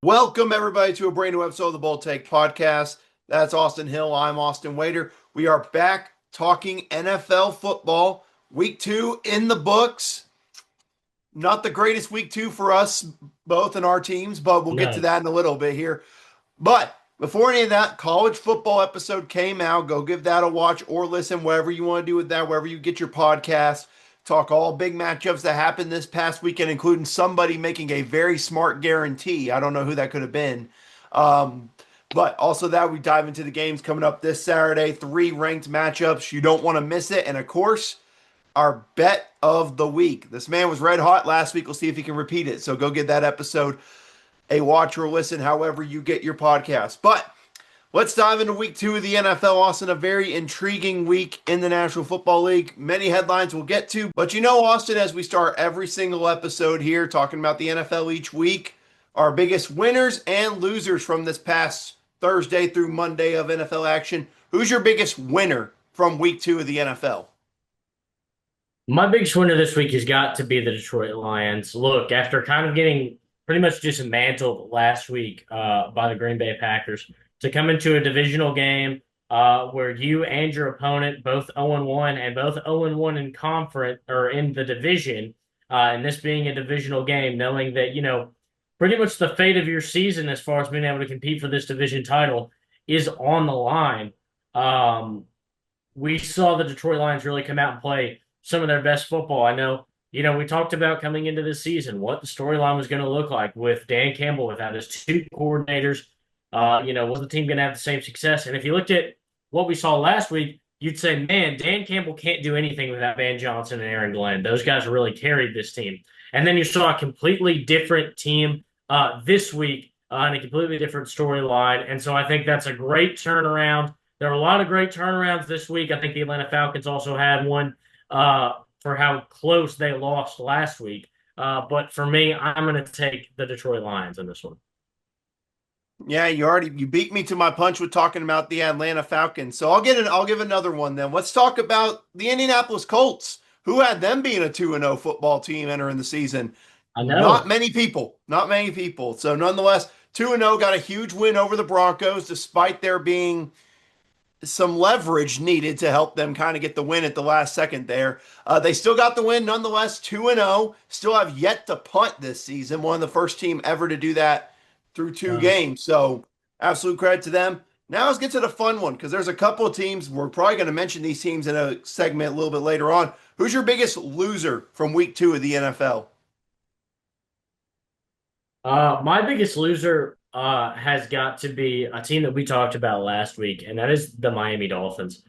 Welcome, everybody, to a brand new episode of the Bull Take Podcast. That's Austin Hill. I'm Austin Wader. We are back talking NFL football. Week 2 in the books. Not the greatest week 2 for us, both in our teams, but we'll get to No. that in a little bit here. But before any of that, college football episode came out. Go give that a watch or listen, whatever you want to do with that, wherever you get your podcast. Talk all big matchups that happened this past weekend, including somebody making a very smart guarantee. I don't know who that could have been. Um, but also that we dive into the games coming up this Saturday, 3 ranked matchups. You don't want to miss it. And of course, our bet of the week. This man was red hot last week. We'll see if he can repeat it. So go get that episode a watch or listen, however you get your podcast. But let's dive into week 2 of the NFL, Austin. A very intriguing week in the National Football League. Many headlines we'll get to. But Austin, as we start every single episode here talking about the NFL each week, our biggest winners and losers from this past Thursday through Monday of NFL action. Who's your biggest winner from week 2 of the NFL? My biggest winner this week has got to be the Detroit Lions. Look, after kind of getting pretty much dismantled last week by the Green Bay Packers, to come into a divisional game where you and your opponent both 0-1 and both 0-1 in conference or in the division, and this being a divisional game, knowing that, pretty much the fate of your season as far as being able to compete for this division title is on the line. We saw the Detroit Lions really come out and play some of their best football. I know, we talked about coming into this season what the storyline was going to look like with Dan Campbell without his two coordinators. Was the team going to have the same success? And if you looked at what we saw last week, you'd say, man, Dan Campbell can't do anything without Van Johnson and Aaron Glenn. Those guys really carried this team. And then you saw a completely different team this week and a completely different storyline. And so I think that's a great turnaround. There were a lot of great turnarounds this week. I think the Atlanta Falcons also had one for how close they lost last week. But for me, I'm going to take the Detroit Lions in this one. Yeah, you beat me to my punch with talking about the Atlanta Falcons. So I'll give another one then. Let's talk about the Indianapolis Colts. Who had them being a 2-0 football team entering the season? I Not know. many people. Not many people. So nonetheless, 2-0 got a huge win over the Broncos despite there being some leverage needed to help them kind of get the win at the last second there. They still got the win nonetheless, 2-0. Still have yet to punt this season. One of the first team ever to do that through 2 games. So absolute credit to them. Now let's get to the fun one because there's a couple of teams. We're probably going to mention these teams in a segment a little bit later on. Who's your biggest loser from week 2 of the NFL? My biggest loser has got to be a team that we talked about last week, and that is the Miami Dolphins.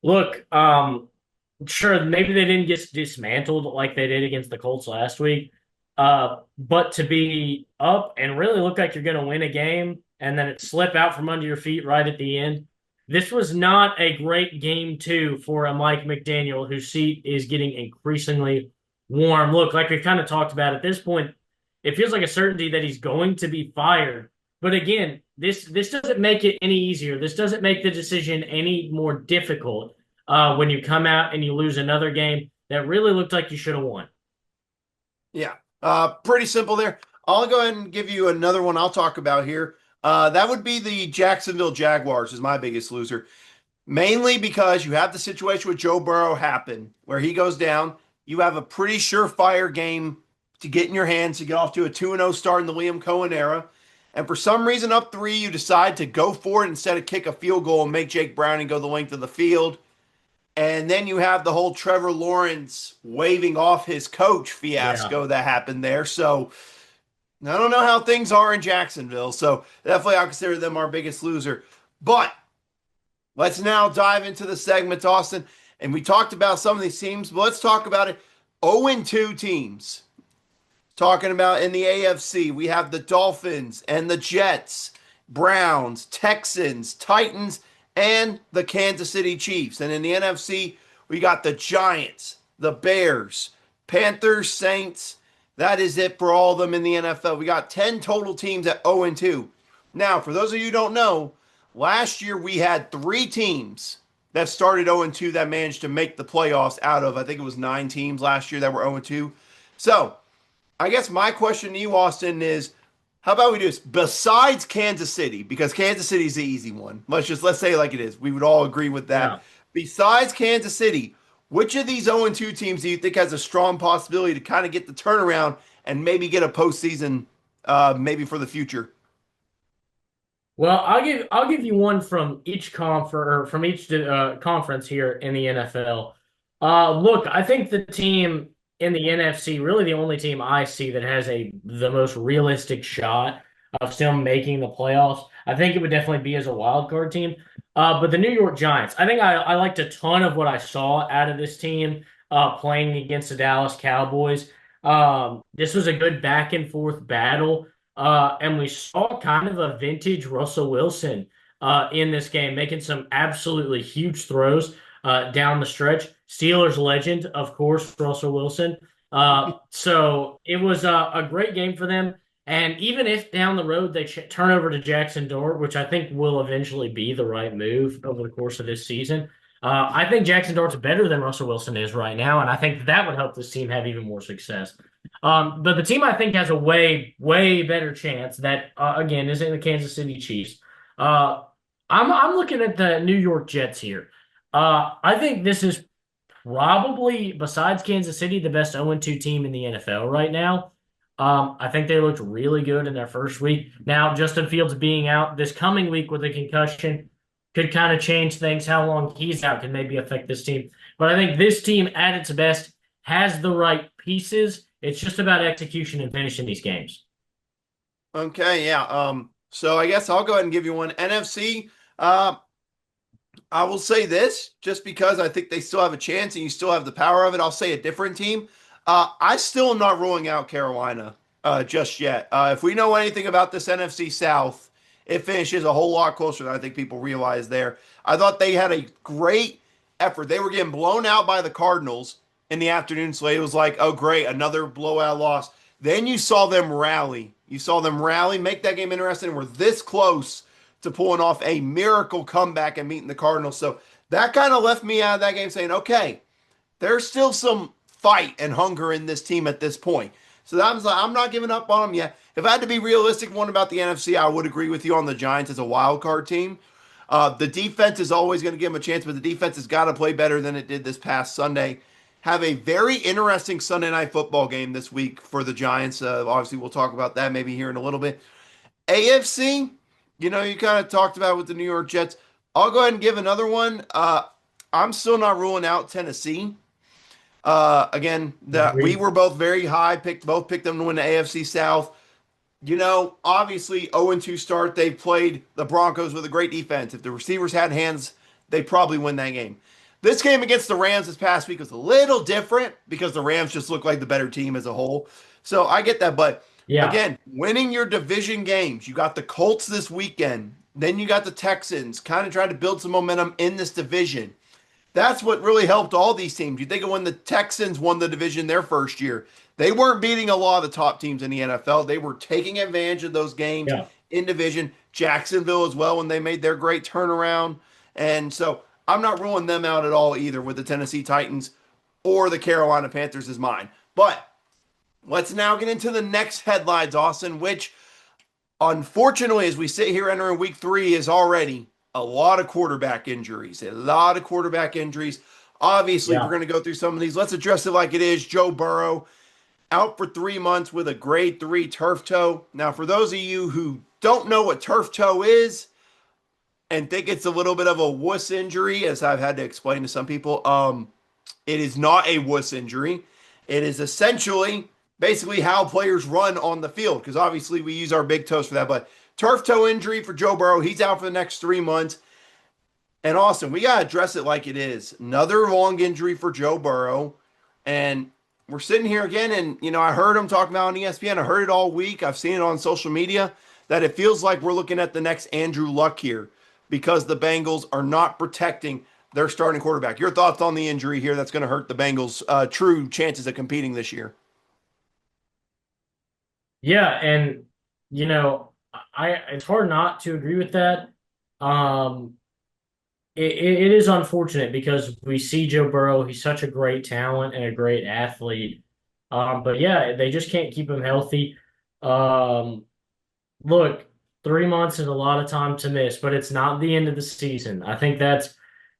Look, sure, maybe they didn't get dismantled like they did against the Colts last week, but to be up and really look like you're going to win a game and then it slip out from under your feet right at the end. This was not a great game two for a Mike McDaniel whose seat is getting increasingly warm. Look, like we've kind of talked about at this point, it feels like a certainty that he's going to be fired. But again, this doesn't make it any easier. This doesn't make the decision any more difficult when you come out and you lose another game that really looked like you should have won. Yeah, pretty simple there. I'll go ahead and give you another one I'll talk about here. That would be the Jacksonville Jaguars is my biggest loser. Mainly because you have the situation with Joe Burrow happen where he goes down. You have a pretty surefire game to get in your hands to get off to a 2-0 start in the Liam Cohen era. And for some reason, up 3, you decide to go for it instead of kick a field goal and make Jake Browning go the length of the field. And then you have the whole Trevor Lawrence waving off his coach Yeah. fiasco that happened there. So I don't know how things are in Jacksonville. So definitely I'll consider them our biggest loser. But let's now dive into the segments, Austin. And we talked about some of these teams, but let's talk about it. 0-2 teams. Talking about in the AFC, we have the Dolphins and the Jets, Browns, Texans, Titans, and the Kansas City Chiefs. And in the NFC, we got the Giants, the Bears, Panthers, Saints. That is it for all of them in the NFL. We got 10 total teams at 0-2. Now, for those of you who don't know, last year we had 3 teams that started 0-2 that managed to make the playoffs out of, I think it was 9 teams last year that were 0-2. So, I guess my question to you, Austin, is How about we do this? Besides Kansas City, because Kansas City's the easy one. Let's say it like it is. We would all agree with that. Yeah. Besides Kansas City, which of these 0-2 teams do you think has a strong possibility to kind of get the turnaround and maybe get a postseason, maybe for the future? Well, I'll give you one from each conference here in the NFL. Look, I think the team in the NFC, really the only team I see that has the most realistic shot of still making the playoffs. I think it would definitely be as a wild card team. But the New York Giants, I think I liked a ton of what I saw out of this team playing against the Dallas Cowboys. This was a good back and forth battle. And we saw kind of a vintage Russell Wilson in this game, making some absolutely huge throws down the stretch. Steelers legend, of course, Russell Wilson. So it was a great game for them. And even if down the road they turn over to Jackson Dart, which I think will eventually be the right move over the course of this season, I think Jackson Dart's better than Russell Wilson is right now, and I think that would help this team have even more success. But the team I think has a way better chance that again isn't the Kansas City Chiefs. Uh, I'm looking at the New York Jets here. I think this is probably, besides Kansas City, the best 0-2 team in the NFL right now. I think they looked really good in their first week. Now, Justin Fields being out this coming week with a concussion could kind of change things. How long he's out can maybe affect this team. But I think this team, at its best, has the right pieces. It's just about execution and finishing these games. Okay, yeah. So I guess I'll go ahead and give you one. NFC. Uh, I will say this just because I think they still have a chance and you still have the power of it. I'll say a different team. I still am not ruling out Carolina just yet. If we know anything about this NFC South, it finishes a whole lot closer than I think people realize there. I thought they had a great effort. They were getting blown out by the Cardinals in the afternoon slate. It was like, oh, great, another blowout loss. Then you saw them rally. You saw them rally, make that game interesting, and were this close to pulling off a miracle comeback and meeting the Cardinals. So that kind of left me out of that game saying, okay, there's still some fight and hunger in this team at this point. So that was like, I'm not giving up on them yet. If I had to be realistic, one about the NFC, I would agree with you on the Giants as a wild card team. The defense is always going to give them a chance, but the defense has got to play better than it did this past Sunday. Have a very interesting Sunday night football game this week for the Giants. Obviously, we'll talk about that maybe here in a little bit. AFC, you kind of talked about with the New York Jets. I'll go ahead and give another one. I'm still not ruling out Tennessee. Again, that we Agreed. were both very high, both picked them to win the AFC South. Obviously 0-2 start. They played the Broncos with a great defense. If the receivers had hands, they'd probably win that game. This game against the Rams this past week was a little different because the Rams just look like the better team as a whole. So I get that. But Yeah, again, winning your division games, you got the Colts this weekend. Then you got the Texans kind of trying to build some momentum in this division. That's what really helped all these teams. You think of when the Texans won the division their first year, they weren't beating a lot of the top teams in the NFL. They were taking advantage of those games yeah. in division. Jacksonville as well when they made their great turnaround. And so I'm not ruling them out at all either with the Tennessee Titans or the Carolina Panthers is mine. But let's now get into the next headlines, Austin, which unfortunately, as we sit here entering week 3, is already a lot of quarterback injuries. A lot of quarterback injuries. Obviously, we're Yeah. going to go through some of these. Let's address it like it is. Joe Burrow out for 3 months with a grade 3 turf toe. Now, for those of you who don't know what turf toe is and think it's a little bit of a wuss injury, as I've had to explain to some people, it is not a wuss injury. It is essentially basically how players run on the field because obviously we use our big toes for that. But turf toe injury for Joe Burrow. He's out for the next 3 months. And Austin, we got to address it like it is. Another long injury for Joe Burrow. And we're sitting here again, and, I heard him talking about on ESPN. I heard it all week. I've seen it on social media that it feels like we're looking at the next Andrew Luck here because the Bengals are not protecting their starting quarterback. Your thoughts on the injury here that's going to hurt the Bengals' true chances of competing this year? Yeah, and I it's hard not to agree with that. Um, it is unfortunate because we see Joe Burrow. He's such a great talent and a great athlete. But yeah, they just can't keep him healthy. Um, look, 3 months is a lot of time to miss, but it's not the end of the season. I think that's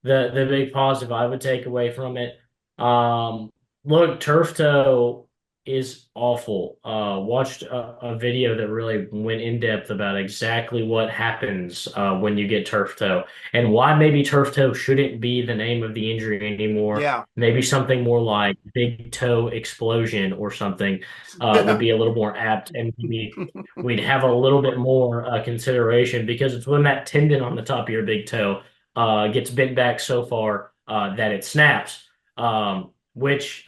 the big positive I would take away from it. Um, look, turf toe is awful. Watched a video that really went in depth about exactly what happens when you get turf toe and why maybe turf toe shouldn't be the name of the injury anymore. Yeah. Maybe something more like big toe explosion or something would be a little more apt, and maybe we'd have a little bit more consideration because it's when that tendon on the top of your big toe gets bent back so far that it snaps, which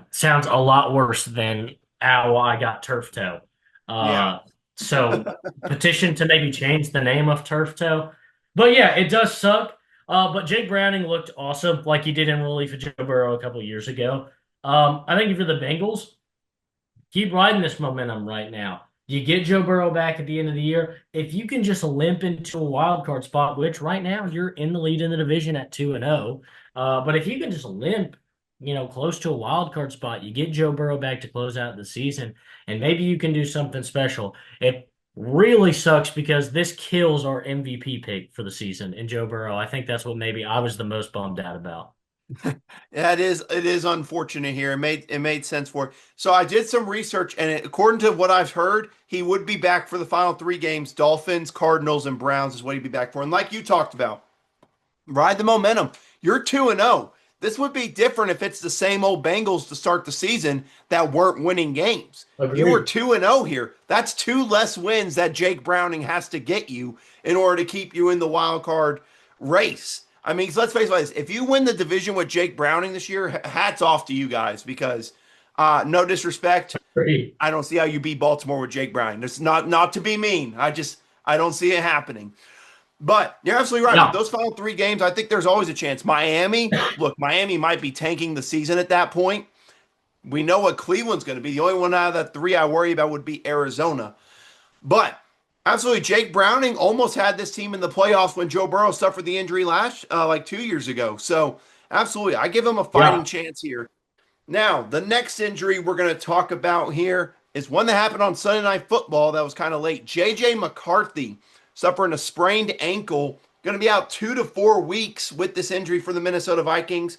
sounds a lot worse than "ow, I got turf toe." Yeah. Uh, so petition to maybe change the name of turf toe. But yeah, it does suck. But Jake Browning looked awesome, like he did in relief of Joe Burrow a couple of years ago. I think if you're the Bengals, keep riding this momentum right now. You get Joe Burrow back at the end of the year. If you can just limp into a wild card spot, which right now you're in the lead in the division at 2-0, but if you can just limp, close to a wild card spot, you get Joe Burrow back to close out the season, and maybe you can do something special. It really sucks because this kills our MVP pick for the season in Joe Burrow. I think that's what maybe I was the most bummed out about. Yeah, it is unfortunate here. It made sense for it. So I did some research, and according to what I've heard, he would be back for the final three games: Dolphins, Cardinals, and Browns is what he'd be back for. And like you talked about, ride the momentum. You're 2-0. This would be different if it's the same old Bengals to start the season that weren't winning games. You were Agreed. 2-0 here. That's two less wins that Jake Browning has to get you in order to keep you in the wild card race. I mean, let's face it, if you win the division with Jake Browning this year, hats off to you guys because no disrespect, Agreed. I don't see how you beat Baltimore with Jake Browning. It's not to be mean. I don't see it happening. But you're absolutely right. With Yeah. those final three games, I think there's always a chance. Miami might be tanking the season at that point. We know what Cleveland's going to be. The only one out of that three I worry about would be Arizona. But absolutely, Jake Browning almost had this team in the playoffs when Joe Burrow suffered the injury like 2 years ago. So absolutely, I give him a fighting Yeah. chance here. Now, the next injury we're going to talk about here is one that happened on Sunday Night Football that was kind of late. J.J. McCarthy suffering a sprained ankle, going to be out 2 to 4 weeks with this injury for the Minnesota Vikings,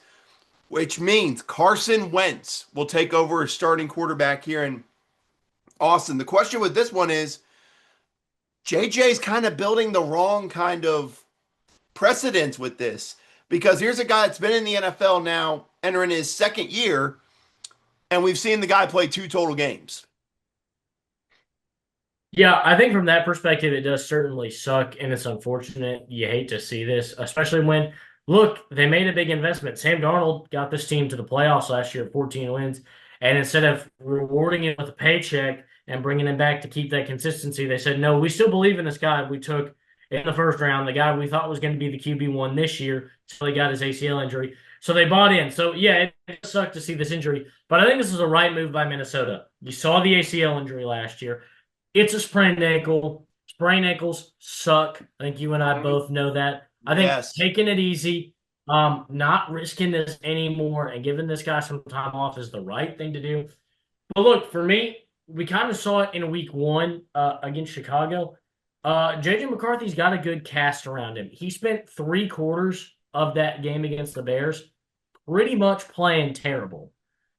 which means Carson Wentz will take over as starting quarterback here in Austin. The question with this one is JJ's kind of building the wrong kind of precedence with this because here's a guy that's been in the NFL now, entering his second year, and we've seen the guy play two total games. Yeah, I think from that perspective, it does certainly suck, and it's unfortunate. You hate to see this, especially when, look, they made a big investment. Sam Darnold got this team to the playoffs last year, 14 wins, and instead of rewarding him with a paycheck and bringing him back to keep that consistency, they said, no, we still believe in this guy we took in the first round, the guy we thought was going to be the QB1 this year, so he got his ACL injury. So they bought in. So, yeah, it sucked to see this injury, but I think this is a right move by Minnesota. You saw the ACL injury last year. It's a sprained ankle. Sprained ankles suck. I think you and I both know that. I think Yes. taking it easy, not risking this anymore, and giving this guy some time off is the right thing to do. But look, for me, we kind of saw it in week one against Chicago. JJ McCarthy's got a good cast around him. He spent 3 quarters of that game against the Bears pretty much playing terrible.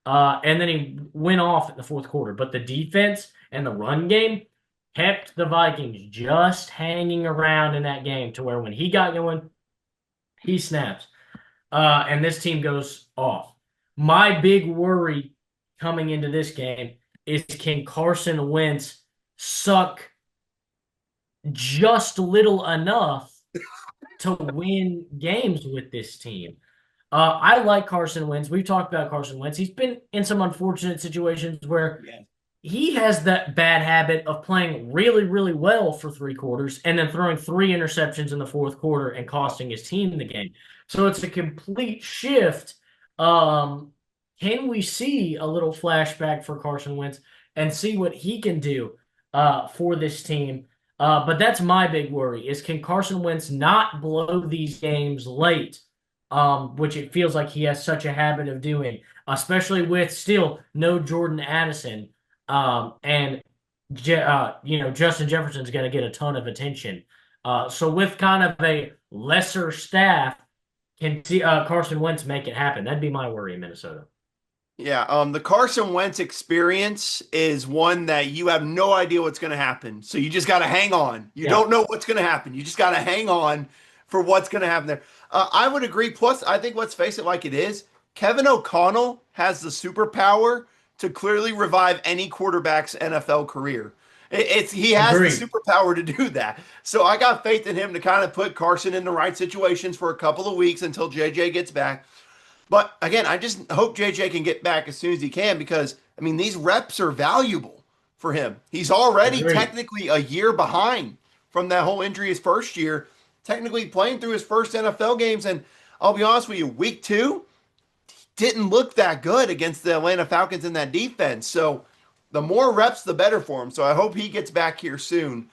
And then he went off in the fourth quarter. But the defense and the run game kept the Vikings just hanging around in that game to where when he got going, he snaps. And this team goes off. My big worry coming into this game is can Carson Wentz suck just little enough to win games with this team? I like Carson Wentz. We've talked about Carson Wentz. He's been in some unfortunate situations where Yeah. he has that bad habit of playing really, really well for 3 quarters and then throwing 3 interceptions in the fourth quarter and costing his team the game. So it's a complete shift. Um, can we see a little flashback for Carson Wentz and see what he can do for this team? But that's my big worry is can Carson Wentz not blow these games late, which it feels like he has such a habit of doing, especially with still no Jordan Addison. And Justin Jefferson's going to get a ton of attention. So with kind of a lesser staff, can Carson Wentz make it happen? That'd be my worry in Minnesota. Yeah, the Carson Wentz experience is one that you have no idea what's going to happen. So you just got to hang on. You Yeah, don't know what's going to happen. You just got to hang on for what's going to happen there. I would agree. Plus, I think let's face it like it is. Kevin O'Connell has the superpower to clearly revive any quarterback's NFL career. He has the agreed. superpower to do that. So I got faith in him to kind of put Carson in the right situations for a couple of weeks until JJ gets back. But again, I just hope JJ can get back as soon as he can because, I mean, these reps are valuable for him. He's already Agreed. technically a year behind from that whole injury his first year, technically playing through his first NFL games. And I'll be honest with you, week two didn't look that good against the Atlanta Falcons in that defense. So the more reps, the better for him. So I hope he gets back here soon.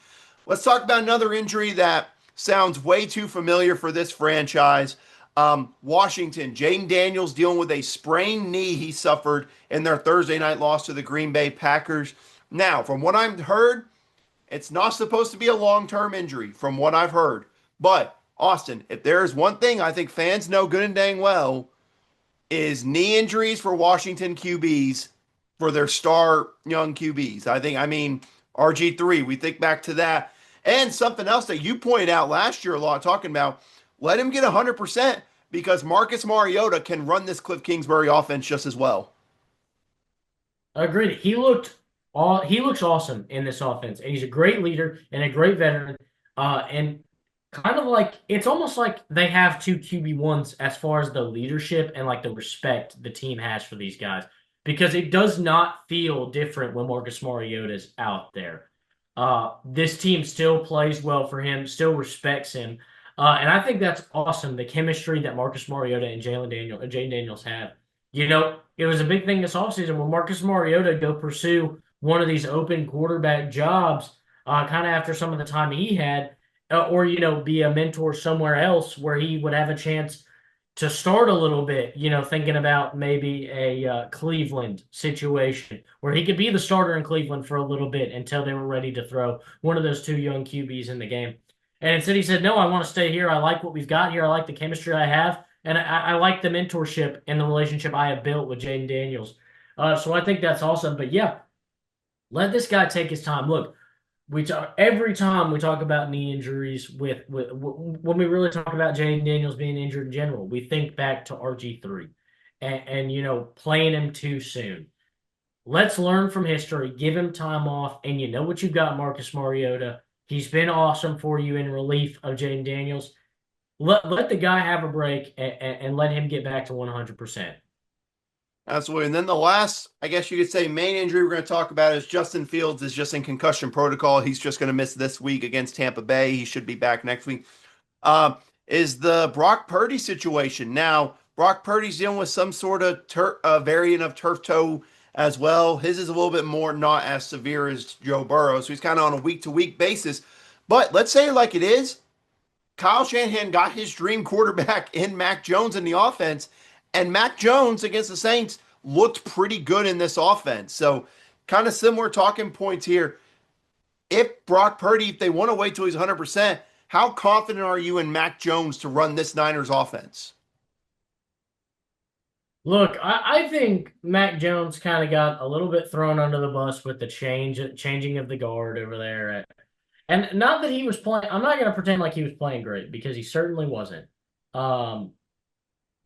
Let's talk about another injury that sounds way too familiar for this franchise. Washington, Jaden Daniels dealing with a sprained knee he suffered in their Thursday night loss to the Green Bay Packers. Now, from what I've heard, it's not supposed to be a long term injury, from what I've heard. But, Austin, if there is one thing I think fans know good and dang well, is knee injuries for Washington QBs for their star young QBs. I mean, RG3, we think back to that. And something else that you pointed out last year a lot, talking about let him get 100% because Marcus Mariota can run this Cliff Kingsbury offense just as well. Agreed. He looks awesome in this offense, and he's a great leader and a great veteran. And kind of like it's almost like they have two QB1s as far as the leadership and like the respect the team has for these guys, because it does not feel different when Marcus Mariota is out there. This team still plays well for him, still respects him, and I think that's awesome. The chemistry that Marcus Mariota and Jalen Daniels have. It was a big thing this offseason when Marcus Mariota go pursue one of these open quarterback jobs, kind of after some of the time he had, or be a mentor somewhere else where he would have a chance to start a little bit. Thinking about maybe a Cleveland situation where he could be the starter in Cleveland for a little bit until they were ready to throw one of those two young QBs in the game. And instead, he said, "No, I want to stay here. I like what we've got here. I like the chemistry I have." And I like the mentorship and the relationship I have built with Jaden Daniels. So I think that's awesome. But yeah, let this guy take his time. Look, we talk every time we talk about knee injuries when we really talk about Jaden Daniels being injured in general, we think back to RG3 and playing him too soon. Let's learn from history, give him time off, and you know what you've got, Marcus Mariota. He's been awesome for you in relief of Jaden Daniels. Let the guy have a break and let him get back to 100%. Absolutely. And then the last, I guess you could say, main injury we're going to talk about is Justin Fields is just in concussion protocol. He's just going to miss this week against Tampa Bay. He should be back next week. Is the Brock Purdy situation. Now, Brock Purdy's dealing with some sort of variant of turf toe as well. His is a little bit more not as severe as Joe Burrow, so he's kind of on a week to week basis. But let's say it like it is. Kyle Shanahan got his dream quarterback in Mac Jones in the offense, and Mac Jones against the Saints looked pretty good in this offense. So, kind of similar talking points here. If Brock Purdy, if they want to wait till he's 100%, how confident are you in Mac Jones to run this Niners offense? Look, I think Mac Jones kind of got a little bit thrown under the bus with the changing of the guard over there. And not that he was playing, I'm not going to pretend like he was playing great because he certainly wasn't. Um,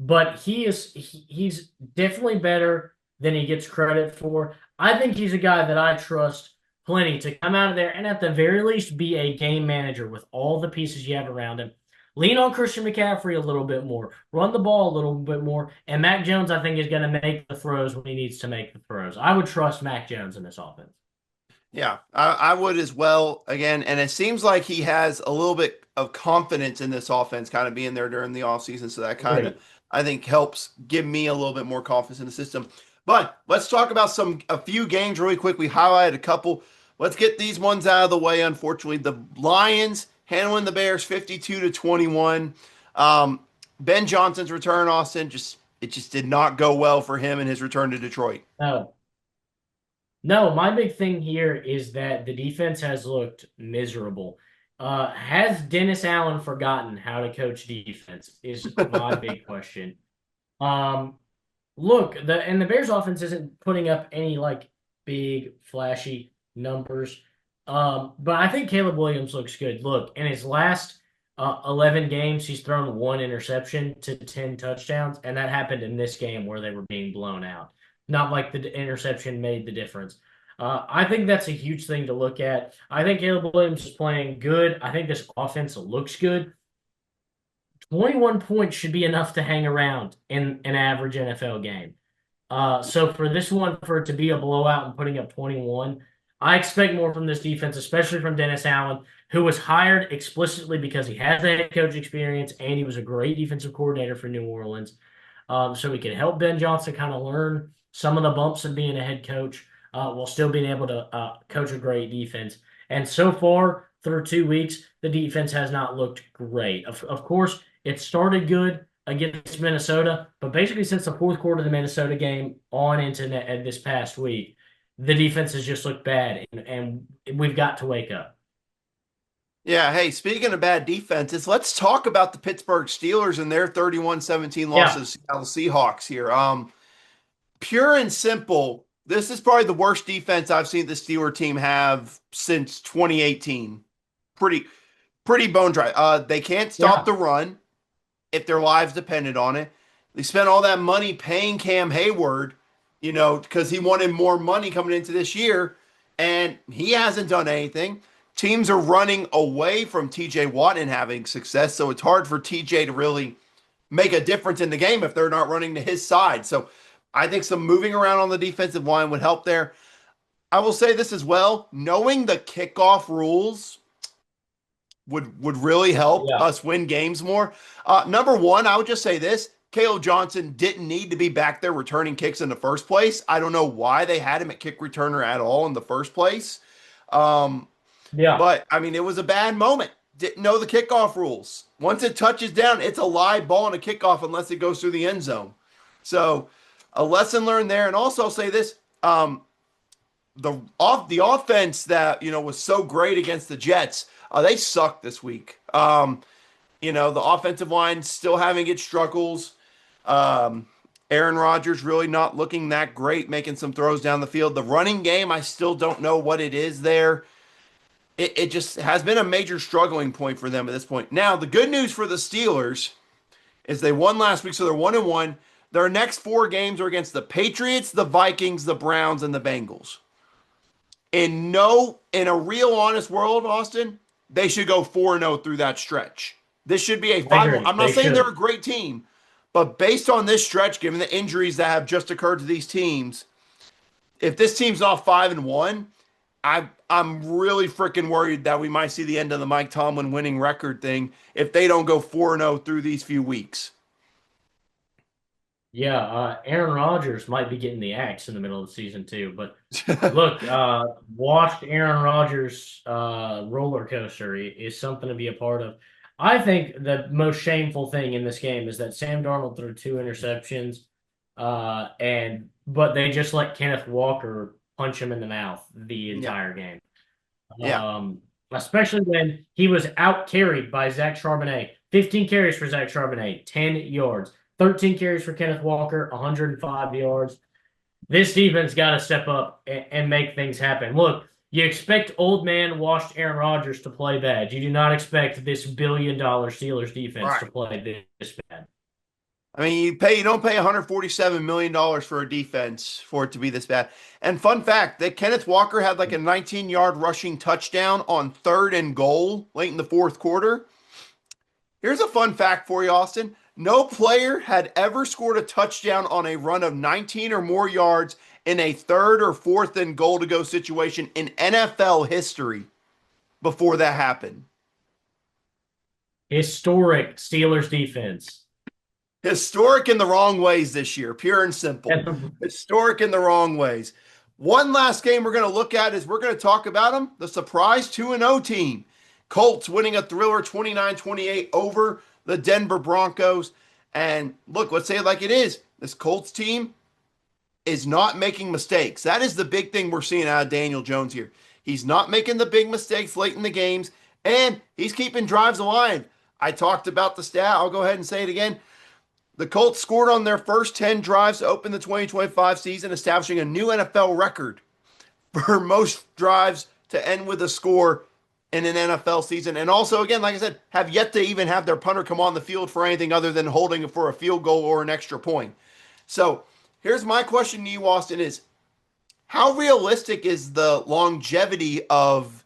but he's definitely better than he gets credit for. I think he's a guy that I trust plenty to come out of there and at the very least be a game manager with all the pieces you have around him. Lean on Christian McCaffrey a little bit more, run the ball a little bit more, and Mac Jones I think is going to make the throws when he needs to make the throws. I would trust Mac Jones in this offense. Yeah, I would as well. Again, and it seems like he has a little bit of confidence in this offense kind of being there during the offseason. So that kind of, Great. I think, helps give me a little bit more confidence in the system. But let's talk about a few games really quick. We highlighted a couple. Let's get these ones out of the way. Unfortunately, the Lions handling the Bears 52-21. Ben Johnson's return, Austin, it just did not go well for him in his return to Detroit. No, No, my big thing here is that the defense has looked miserable. Has Dennis Allen forgotten how to coach defense? Is my big question. Um, Look, the Bears offense isn't putting up any like big flashy numbers. But I think Caleb Williams looks good. Look, in his last 11 games, he's thrown one interception to 10 touchdowns, and that happened in this game where they were being blown out. Not like the interception made the difference. I think that's a huge thing to look at. I think Caleb Williams is playing good. I think this offense looks good. 21 points should be enough to hang around in an average NFL game. So for this one, for it to be a blowout and putting up 21, I expect more from this defense, especially from Dennis Allen, who was hired explicitly because he has the head coach experience and he was a great defensive coordinator for New Orleans. So he could help Ben Johnson kind of learn some of the bumps of being a head coach while still being able to coach a great defense. And so far, through 2 weeks, the defense has not looked great. Of course, it started good against Minnesota, but basically since the fourth quarter of the Minnesota game on into this past week, the defense has just looked bad, and we've got to wake up. Yeah, hey, speaking of bad defenses, let's talk about the Pittsburgh Steelers and their 31-17 loss to Yeah, the Seattle Seahawks here. Pure and simple, this is probably the worst defense I've seen the Steeler team have since 2018. Pretty pretty bone dry. They can't stop yeah, the run if their lives depended on it. They spent all that money paying Cam Hayward, because he wanted more money coming into this year, and he hasn't done anything. Teams are running away from TJ Watt and having success, so it's hard for TJ to really make a difference in the game if they're not running to his side. So I think some moving around on the defensive line would help there. I will say this as well, knowing the kickoff rules would really help yeah. us win games more. Number one, I would just say this: Caleb Johnson didn't need to be back there returning kicks in the first place. I don't know why they had him at kick returner at all in the first place. Um, Yeah. but I mean, it was a bad moment. Didn't know the kickoff rules. Once it touches down, it's a live ball and a kickoff unless it goes through the end zone. So a lesson learned there. And also I'll say this: the offense that was so great against the Jets, they sucked this week. The offensive line still having its struggles. Um, Aaron Rodgers really not looking that great, making some throws down the field. The running game, I still don't know what it is there. It just has been a major struggling point for them at this point. Now, the good news for the Steelers is they won last week, so they're 1-1. Their next four games are against the Patriots, the Vikings, the Browns, and the Bengals. In a real honest world, Austin, they should go 4-0 through that stretch. This should be a I 5. agree. I'm not They saying they're a should. great team, but based on this stretch, given the injuries that have just occurred to these teams, if this team's off 5-1, I'm really freaking worried that we might see the end of the Mike Tomlin winning record thing if they don't go 4-0 through these few weeks. Yeah, Aaron Rodgers might be getting the axe in the middle of the season too. But look, watched Aaron Rodgers roller coaster is something to be a part of. I think the most shameful thing in this game is that Sam Darnold threw two interceptions, and but they just let Kenneth Walker punch him in the mouth the Yeah. entire game. Yeah. Especially when he was out carried by Zach Charbonnet. 15 carries for Zach Charbonnet, 10 yards. 13 carries for Kenneth Walker, 105 yards. This defense got to step up and make things happen. Look, you expect old man washed Aaron Rodgers to play bad. You do not expect this $1 billion Steelers defense to Right. play this bad. I mean, you don't pay $147 million for a defense for it to be this bad. And fun fact that Kenneth Walker had like a 19-yard rushing touchdown on 3rd and goal late in the fourth quarter. Here's a fun fact for you, Austin. No player had ever scored a touchdown on a run of 19 or more yards in a 3rd or 4th and goal to go situation in NFL history before that happened. Historic Steelers defense. Historic in the wrong ways this year, pure and simple. Historic in the wrong ways. One last game we're going to look at is we're going to talk about them, the surprise 2-0 team. Colts winning a thriller 29-28 over the Denver Broncos. And look, let's say it like it is. This Colts team, is not making mistakes. That is the big thing we're seeing out of Daniel Jones here. He's not making the big mistakes late in the games, and he's keeping drives alive. I talked about the stat. I'll go ahead and say it again. The Colts scored on their first 10 drives to open the 2025 season, establishing a new NFL record for most drives to end with a score in an NFL season. And also, again, like I said, have yet to even have their punter come on the field for anything other than holding it for a field goal or an extra point. So here's my question to you, Austin, is how realistic is the longevity of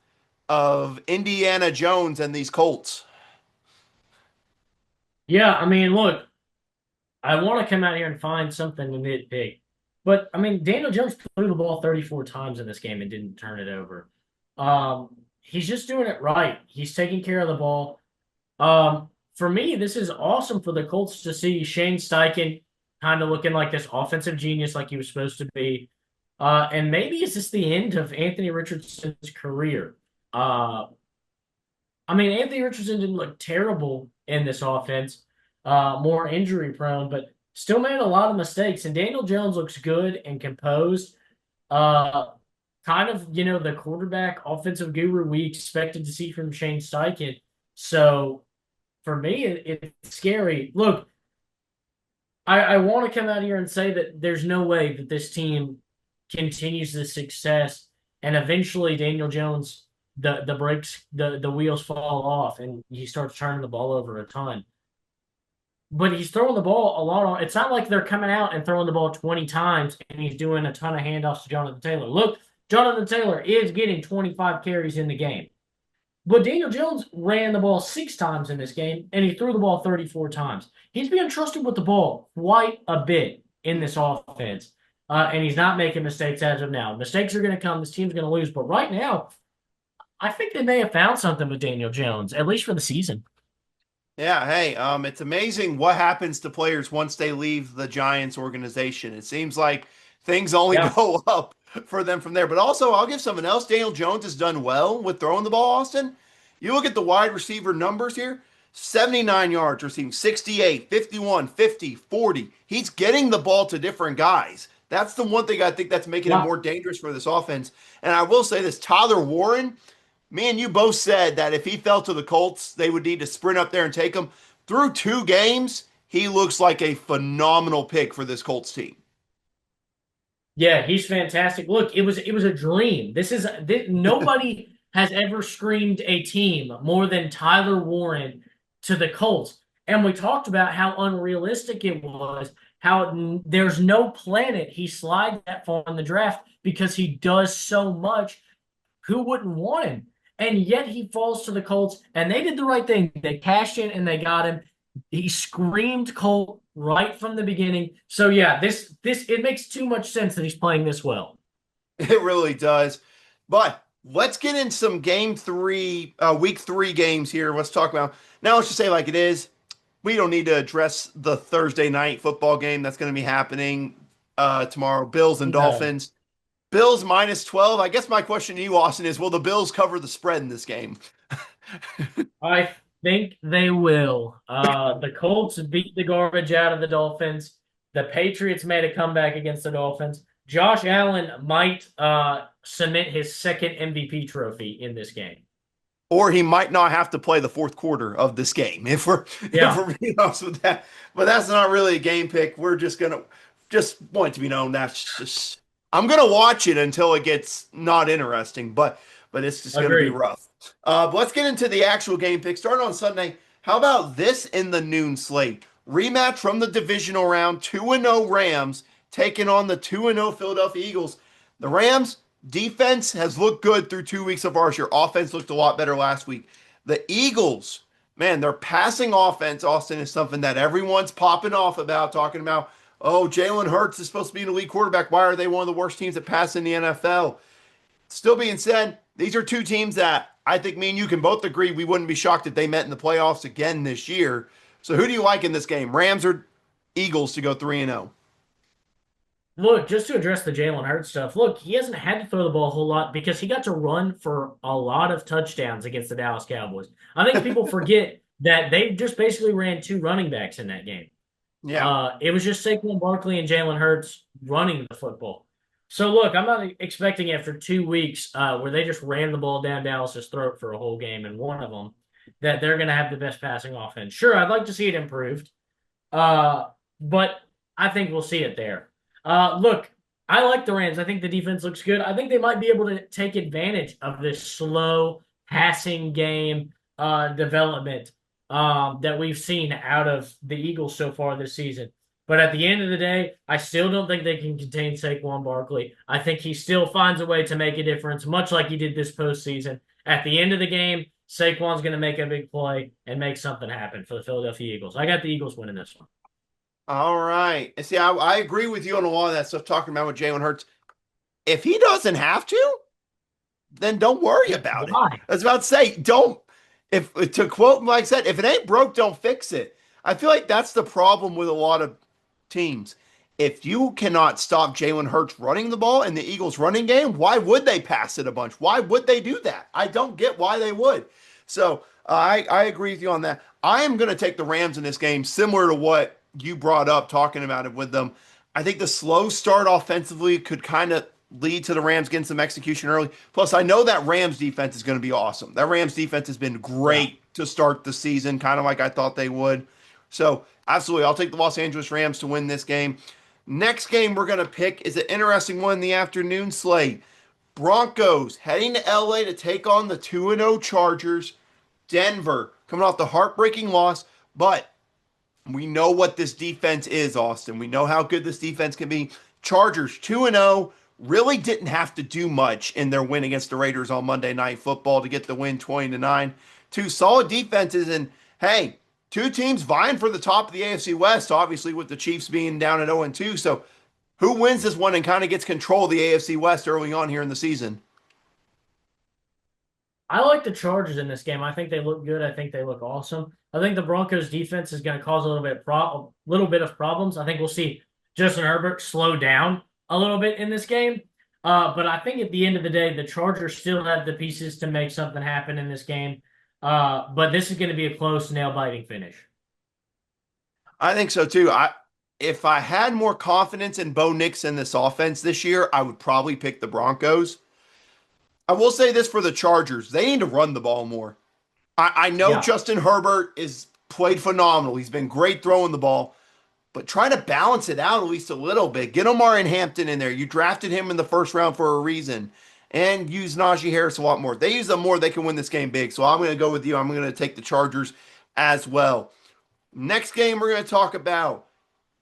Indiana Jones and these Colts? Yeah, I mean, look, I want to come out here and find something to nitpick. But I mean, Daniel Jones threw the ball 34 times in this game and didn't turn it over. He's just doing it right. He's taking care of the ball. For me, this is awesome for the Colts to see Shane Steichen kind of looking like this offensive genius like he was supposed to be. And maybe is this the end of Anthony Richardson's career? I mean, Anthony Richardson didn't look terrible in this offense, more injury prone, but still made a lot of mistakes. And Daniel Jones looks good and composed. Uh, Kind of, the quarterback offensive guru we expected to see from Shane Steichen. So for me, it's scary. Look, I want to come out here and say that there's no way that this team continues this success and eventually Daniel Jones, the brakes, the wheels fall off and he starts turning the ball over a ton. But he's throwing the ball a lot on. It's not like they're coming out and throwing the ball 20 times and he's doing a ton of handoffs to Jonathan Taylor. Look, Jonathan Taylor is getting 25 carries in the game. But Daniel Jones ran the ball 6 times in this game, and he threw the ball 34 times. He's being trusted with the ball quite a bit in this offense, and he's not making mistakes as of now. Mistakes are going to come. This team's going to lose. But right now, I think they may have found something with Daniel Jones, at least for the season. Yeah, hey, it's amazing what happens to players once they leave the Giants organization. It seems like things only Yeah. go up for them from there. But also, I'll give someone else. Daniel Jones has done well with throwing the ball, Austin. You look at the wide receiver numbers here 79 yards receiving, 68, 51, 50, 40. He's getting the ball to different guys. That's the one thing I think that's making it Yeah. more dangerous for this offense. And I will say this Tyler Warren, me and you both said that if he fell to the Colts, they would need to sprint up there and take him. Through 2 games, he looks like a phenomenal pick for this Colts team. Yeah, he's fantastic. Look, it was a dream. Nobody has ever screamed a team more than Tyler Warren to the Colts. And we talked about how unrealistic it was, how there's no planet he slides that far in the draft because he does so much. Who wouldn't want him? And yet he falls to the Colts, and they did the right thing. They cashed in and they got him. He screamed Colt right from the beginning. So yeah, this it makes too much sense that he's playing this well. It really does. But let's get in some week 3 games here. Let's talk about now. Let's just say like it is. We don't need to address the Thursday night football game that's going to be happening tomorrow. Bills and No. Dolphins. Bills minus 12. I guess my question to you, Austin, is will the Bills cover the spread in this game? I think they will. The Colts beat the garbage out of the Dolphins. The Patriots made a comeback against the Dolphins. Josh Allen might cement his second MVP trophy in this game. Or he might not have to play the fourth quarter of this game if Yeah, we're being honest with that. But that's not really a game pick. We're just want it to be known that's just I'm gonna watch it until it gets not interesting, but it's just gonna be agreed. rough. But let's get into the actual game pick. Starting on Sunday. How about this in the noon slate? Rematch from the divisional round, 2-0 Rams taking on the 2-0 Philadelphia Eagles. The Rams defense has looked good through 2 weeks of ours. Your offense looked a lot better last week. The Eagles, man, their passing offense, Austin, is something that everyone's popping off about, talking about, oh, Jalen Hurts is supposed to be an elite quarterback. Why are they one of the worst teams that pass in the NFL? Still being said, these are two teams that I think me and you can both agree we wouldn't be shocked if they met in the playoffs again this year. So who do you like in this game, Rams or Eagles to go 3-0? Look, just to address the Jalen Hurts stuff, look, he hasn't had to throw the ball a whole lot because he got to run for a lot of touchdowns against the Dallas Cowboys. I think people forget that they just basically ran two running backs in that game. Yeah. It was just Saquon Barkley and Jalen Hurts running the football. So look, I'm not expecting after 2 weeks where they just ran the ball down Dallas's throat for a whole game and one of them that they're going to have the best passing offense. Sure, I'd like to see it improved, uh, but I think we'll see it there. Look, I like the Rams. I think the defense looks good. I think they might be able to take advantage of this slow passing game development that we've seen out of the Eagles so far this season. But at the end of the day, I still don't think they can contain Saquon Barkley. I think he still finds a way to make a difference, much like he did this postseason. At the end of the game, Saquon's going to make a big play and make something happen for the Philadelphia Eagles. I got the Eagles winning this one. All right. And see, I agree with you on a lot of that stuff talking about with Jalen Hurts. If he doesn't have to, then don't worry about it. Why? I was about to say, don't, if to quote Mike said, if it ain't broke, don't fix it. I feel like that's the problem with a lot of teams. If you cannot stop Jalen Hurts running the ball in the Eagles running game, why would they pass it a bunch? Why would they do that? I don't get why they would. So I agree with you on that. I am going to take the Rams in this game, similar to what you brought up talking about it with them. I think the slow start offensively could kind of lead to the Rams getting some execution early. Plus, I know that Rams defense is going to be awesome. That Rams defense has been Yeah. great to start the season, kind of like I thought they would. So, absolutely, I'll take the Los Angeles Rams to win this game. Next game we're going to pick is an interesting one in the afternoon slate. Broncos heading to LA to take on the 2-0 Chargers. Denver coming off the heartbreaking loss, but we know what this defense is, Austin. We know how good this defense can be. Chargers 2-0 really didn't have to do much in their win against the Raiders on Monday Night Football to get the win 20-9. Two solid defenses, and hey, two teams vying for the top of the AFC West, obviously with the Chiefs being down at 0-2. So who wins this one and kind of gets control of the AFC West early on here in the season? I like the Chargers in this game. I think they look good. I think they look awesome. I think the Broncos defense is going to cause a little bit of problems. I think we'll see Justin Herbert slow down a little bit in this game. But I think at the end of the day, the Chargers still have the pieces to make something happen in this game. But this is going to be a close, nail-biting finish. I think so too. If I had more confidence in Bo Nix in this offense this year, I would probably pick the Broncos. I will say this for the Chargers. They need to run the ball more. I know Yeah. Justin Herbert is played phenomenal. He's been great throwing the ball, but try to balance it out at least a little bit. Get Omar and Hampton in there. You drafted him in the first round for a reason. And use Najee Harris a lot more. They use them more, they can win this game big. So I'm going to go with you. I'm going to take the Chargers as well. Next game we're going to talk about.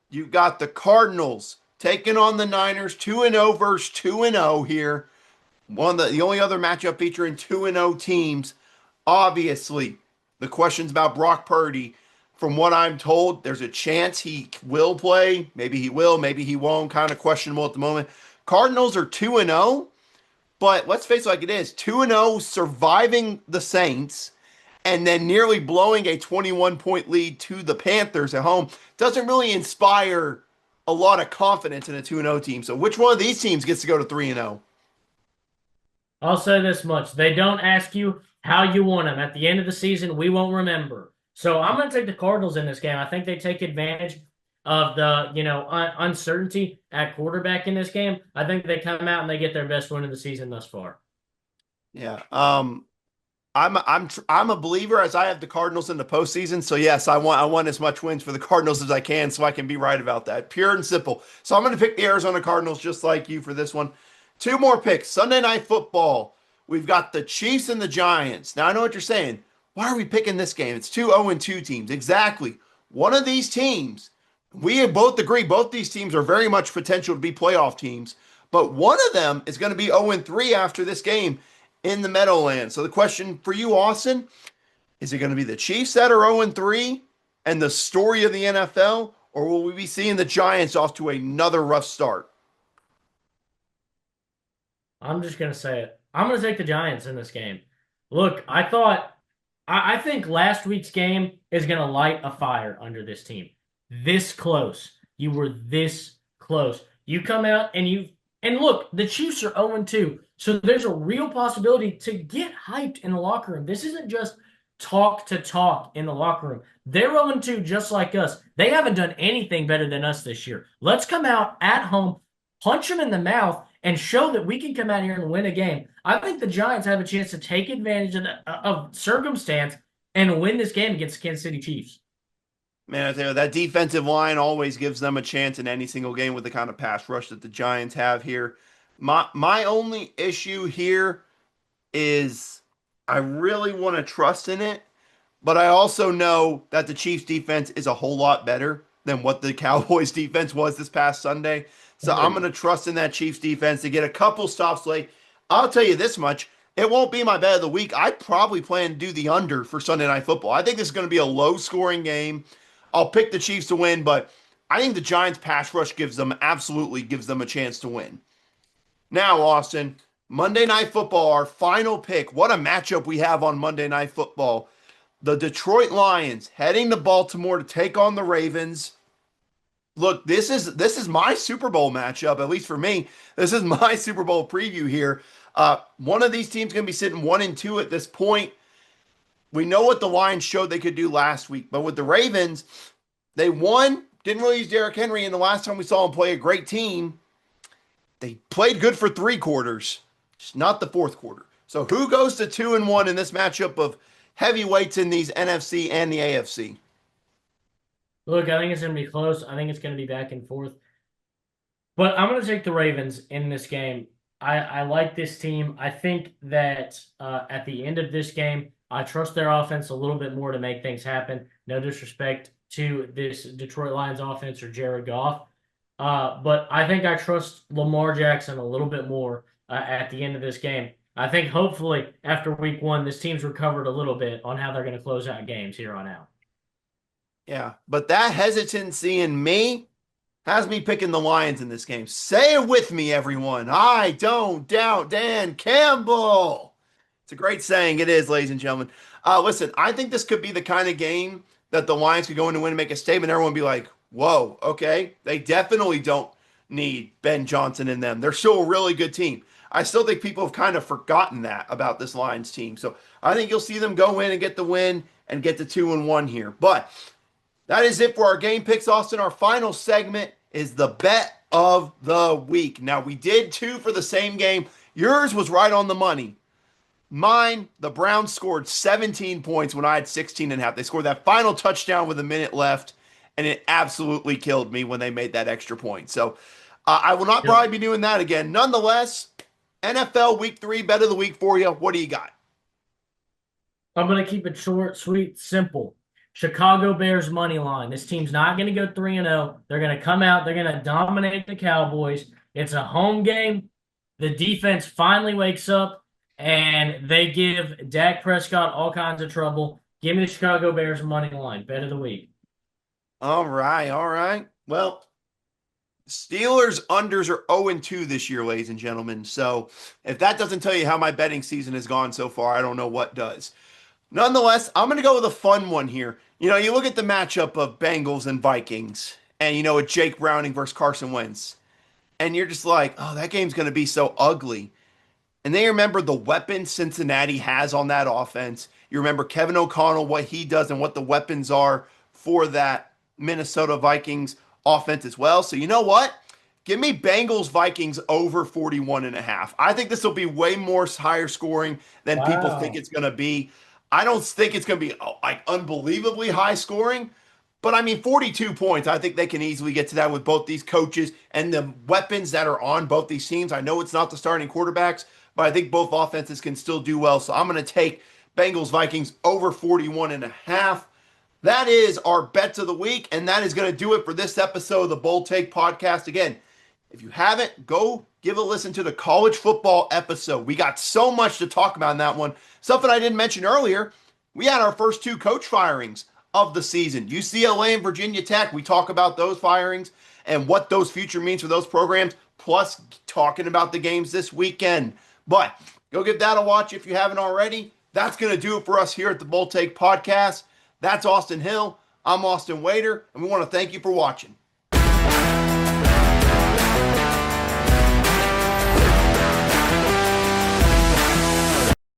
You got the Cardinals taking on the Niners, 2-0 versus 2-0 here. One of the only other matchup featuring 2-0 teams. Obviously, the questions about Brock Purdy. From what I'm told, there's a chance he will play. Maybe he will, maybe he won't. Kind of questionable at the moment. Cardinals are 2-0, but let's face it like it is. 2-0 surviving the Saints and then nearly blowing a 21-point lead to the Panthers at home doesn't really inspire a lot of confidence in a 2-0 team. So which one of these teams gets to go to 3-0? I'll say this much. They don't ask you how you want them. At the end of the season, we won't remember. So I'm going to take the Cardinals in this game. I think they take advantage of the, uncertainty at quarterback in this game. I think they come out and they get their best win of the season thus far. Yeah. I'm a believer as I have the Cardinals in the postseason. So yes, I want as much wins for the Cardinals as I can, so I can be right about that. Pure and simple. So I'm going to pick the Arizona Cardinals just like you for this one. Two more picks. Sunday Night Football. We've got the Chiefs and the Giants. Now I know what you're saying. Why are we picking this game? It's two 0-2 teams. Exactly. One of these teams, we both agree, both these teams are very much potential to be playoff teams. But one of them is going to be 0-3 after this game in the Meadowlands. So the question for you, Austin, is it going to be the Chiefs that are 0-3 and the story of the NFL, or will we be seeing the Giants off to another rough start? I'm just going to say it. I'm going to take the Giants in this game. Look, I think last week's game is going to light a fire under this team. This close. You were this close. You come out and look, the Chiefs are 0-2. So there's a real possibility to get hyped in the locker room. This isn't just talk to talk in the locker room. They're 0-2 just like us. They haven't done anything better than us this year. Let's come out at home, punch them in the mouth, and show that we can come out here and win a game. I think the Giants have a chance to take advantage of circumstance and win this game against the Kansas City Chiefs. Man, I tell you, that defensive line always gives them a chance in any single game with the kind of pass rush that the Giants have here. My only issue here is I really want to trust in it, but I also know that the Chiefs defense is a whole lot better than what the Cowboys defense was this past Sunday. So I'm going Agreed. to trust in that Chiefs defense to get a couple stops late. I'll tell you this much. It won't be my bet of the week. I probably plan to do the under for Sunday Night Football. I think this is going to be a low scoring game. I'll pick the Chiefs to win, but I think the Giants pass rush absolutely gives them a chance to win. Now, Austin, Monday Night Football, our final pick. What a matchup we have on Monday Night Football. The Detroit Lions heading to Baltimore to take on the Ravens. Look, this is my Super Bowl matchup, at least for me. This is my Super Bowl preview here. One of these teams going to be sitting 1-2 at this point. We know what the Lions showed they could do last week, but with the Ravens, they won. Didn't really use Derrick Henry, and the last time we saw him play a great team, they played good for 3 quarters, just not the fourth quarter. So who goes to 2-1 in this matchup of heavyweights in these NFC and the AFC? Look, I think it's going to be close. I think it's going to be back and forth. But I'm going to take the Ravens in this game. I like this team. I think that at the end of this game, I trust their offense a little bit more to make things happen. No disrespect to this Detroit Lions offense or Jared Goff. But I think I trust Lamar Jackson a little bit more at the end of this game. I think hopefully after week 1, this team's recovered a little bit on how they're going to close out games here on out. Yeah, but that hesitancy in me has me picking the Lions in this game. Say it with me, everyone. I don't doubt Dan Campbell. It's a great saying. It is, ladies and gentlemen. Listen, I think this could be the kind of game that the Lions could go in and win and make a statement. Everyone would be like, whoa, okay. They definitely don't need Ben Johnson in them. They're still a really good team. I still think people have kind of forgotten that about this Lions team. So I think you'll see them go in and get the win and get to 2-1 here. But that is it for our game picks, Austin. Our final segment is the bet of the week. Now, we did 2 for the same game. Yours was right on the money. Mine, the Browns scored 17 points when I had 16 and a half. They scored that final touchdown with a minute left, and it absolutely killed me when they made that extra point. So I will not Yep. probably be doing that again. Nonetheless, NFL Week 3 bet of the week for you. What do you got? I'm going to keep it short, sweet, simple. Chicago Bears money line. This team's not going to go 3-0. They're going to come out. They're going to dominate the Cowboys. It's a home game. The defense finally wakes up, and they give Dak Prescott all kinds of trouble. Give me the Chicago Bears money line. Bet of the week. All right, all right. Well, Steelers unders are 0-2 this year, ladies and gentlemen. So if that doesn't tell you how my betting season has gone so far, I don't know what does. Nonetheless, I'm going to go with a fun one here. You look at the matchup of Bengals and Vikings, and it's Jake Browning versus Carson Wentz, and you're just like, oh, that game's going to be so ugly. And then you remember the weapons Cincinnati has on that offense. You remember Kevin O'Connell, what he does, and what the weapons are for that Minnesota Vikings offense as well. So you know what? Give me Bengals Vikings over 41 and a half. I think this will be way more higher scoring than people think Wow. it's going to be. I don't think it's going to be like unbelievably high scoring, but I mean 42 points. I think they can easily get to that with both these coaches and the weapons that are on both these teams. I know it's not the starting quarterbacks, but I think both offenses can still do well. So I'm going to take Bengals Vikings over 41 and a half. That is our bets of the week, and that is going to do it for this episode of the Bold Take Podcast. Again, if you haven't, go give a listen to the college football episode. We got so much to talk about in that one. Something I didn't mention earlier, we had our first 2 coach firings of the season. UCLA and Virginia Tech, we talk about those firings and what those future means for those programs, plus talking about the games this weekend. But go give that a watch if you haven't already. That's going to do it for us here at the Bold Take Podcast. That's Austin Hill. I'm Austin Wader, and we want to thank you for watching.